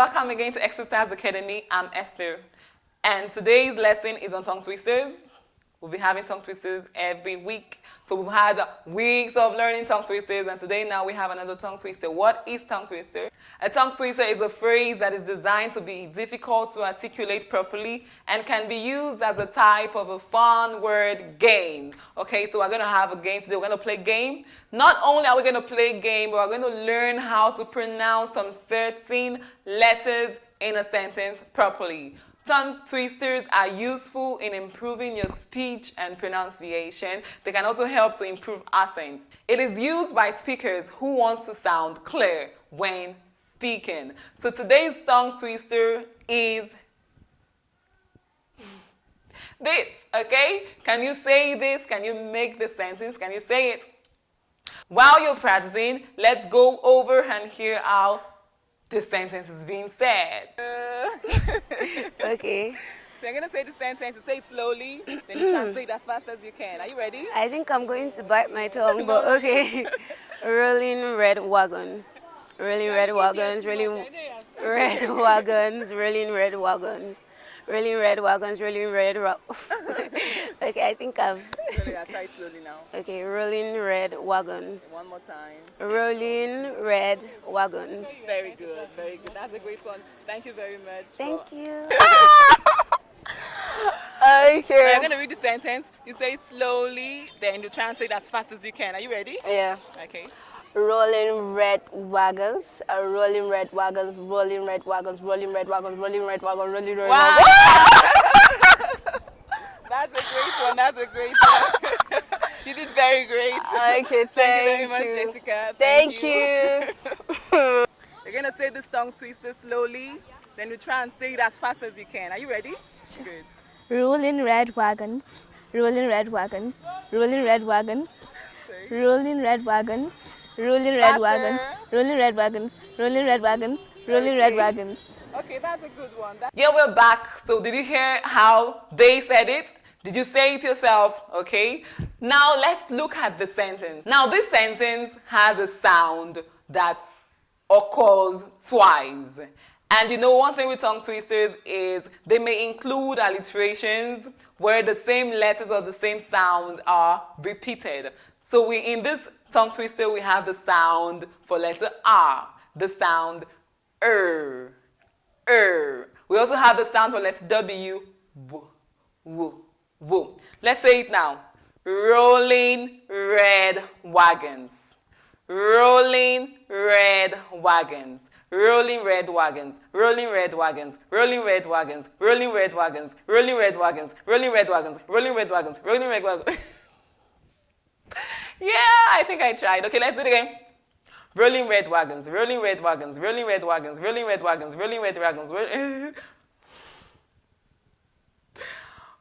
welcome again to Exercise Academy. I'm Esther, and today's lesson is on tongue twisters. We'll be having tongue twisters every week. So we've had weeks of learning tongue twisters, and today now we have another tongue twister. What is tongue twister? A tongue twister is a phrase that is designed to be difficult to articulate properly and can be used as a type of a fun word game. Okay, so we're going to have a game today. We're going to play game. Not only are we going to play game, but we're going to learn how to pronounce some certain letters in a sentence properly. Tongue twisters are useful in improving your speech and pronunciation. They can also help to improve accents. It is used by speakers who want to sound clear when speaking. So today's tongue twister is this, okay? Can you say this? Can you make the sentence? Can you say it? While you're practicing, let's go over and hear how this sentence is being said. Okay. So you're going to say the sentence, you say it slowly, then you translate as fast as you can. Are you ready? I think I'm going to bite my tongue, but okay. Rolling red wagons. Rolling red wagons, rolling red wagons, rolling red wagons. Rolling red wagons, rolling red Okay, I think I've... I'll try it slowly now. Okay, rolling red wagons. One more time. Rolling red wagons. Very good, very good. That's a great one. Thank you very much. Thank you. Okay. I'm going to read the sentence. You say it slowly, then you translate as fast as you can. Are you ready? Yeah. Okay. Rolling red wagons, rolling red wagons, rolling red wagons, rolling red wagons, rolling red wagons, rolling red wagons. That's a great one. That's a great one. You did very great. Okay, thank you very much, Jessica. Thank you. You're going to say this tongue twister slowly, then you try and say it as fast as you can. Are you ready? Good. Rolling red wagons, rolling red wagons, rolling red wagons, rolling red wagons, rolling red wagons, rolling red wagons, rolling red wagons, rolling red wagons. Okay, that's a good one. Yeah, we're back. So did you hear how they said it? Did you say it yourself? Okay. Now let's look at the sentence. Now this sentence has a sound that occurs twice. And you know, one thing with tongue twisters is they may include alliterations where the same letters or the same sounds are repeated. So in this tongue twister, we have the sound for letter R, the sound er. We also have the sound for letter W, w. Let's say it now. Rolling red wagons. Rolling red wagons. Rolling red wagons, rolling red wagons, rolling red wagons, rolling red wagons, rolling red wagons, rolling red wagons, rolling red wagons, rolling red wagons. Yeah, I think I tried. Okay, let's do it again. Rolling red wagons, rolling red wagons, rolling red wagons, rolling red wagons, rolling red wagons, rolling red wagons,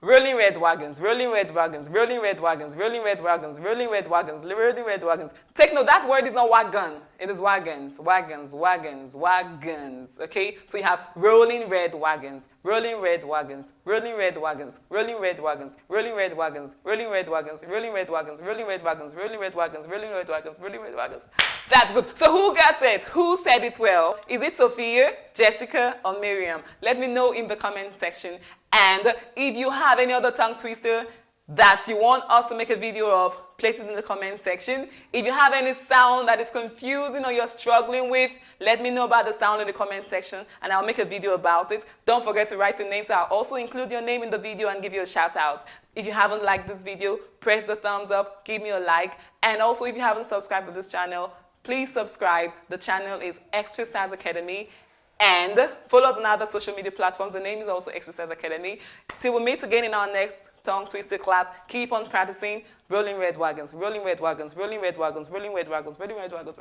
rolling red wagons, rolling red wagons, rolling red wagons, rolling red wagons, rolling red wagons. Take note, that word is not wagon. It is wagons, wagons, wagons, wagons. Okay? So you have rolling red wagons, rolling red wagons, rolling red wagons, rolling red wagons, rolling red wagons, rolling red wagons, rolling red wagons, rolling red wagons, rolling red wagons, rolling red wagons, rolling red wagons. That's good. So who gets it? Who said it well? Is it Sophia, Jessica, or Miriam? Let me know in the comment section. And if you have any other tongue twister that you want us to make a video of, place it in the comment section. If you have any sound that is confusing or you're struggling with, let me know about the sound in the comment section and I'll make a video about it. Don't forget to write your name, so I'll also include your name in the video and give you a shout out. If you haven't liked this video, press the thumbs up, give me a like. And also if you haven't subscribed to this channel, please subscribe. The channel is Exercise Academy. And follow us on other social media platforms. The name is also Exercise Academy. Till we meet again in our next tongue twister class, keep on practicing. Rolling red wagons, rolling red wagons, rolling red wagons, rolling red wagons, rolling red wagons.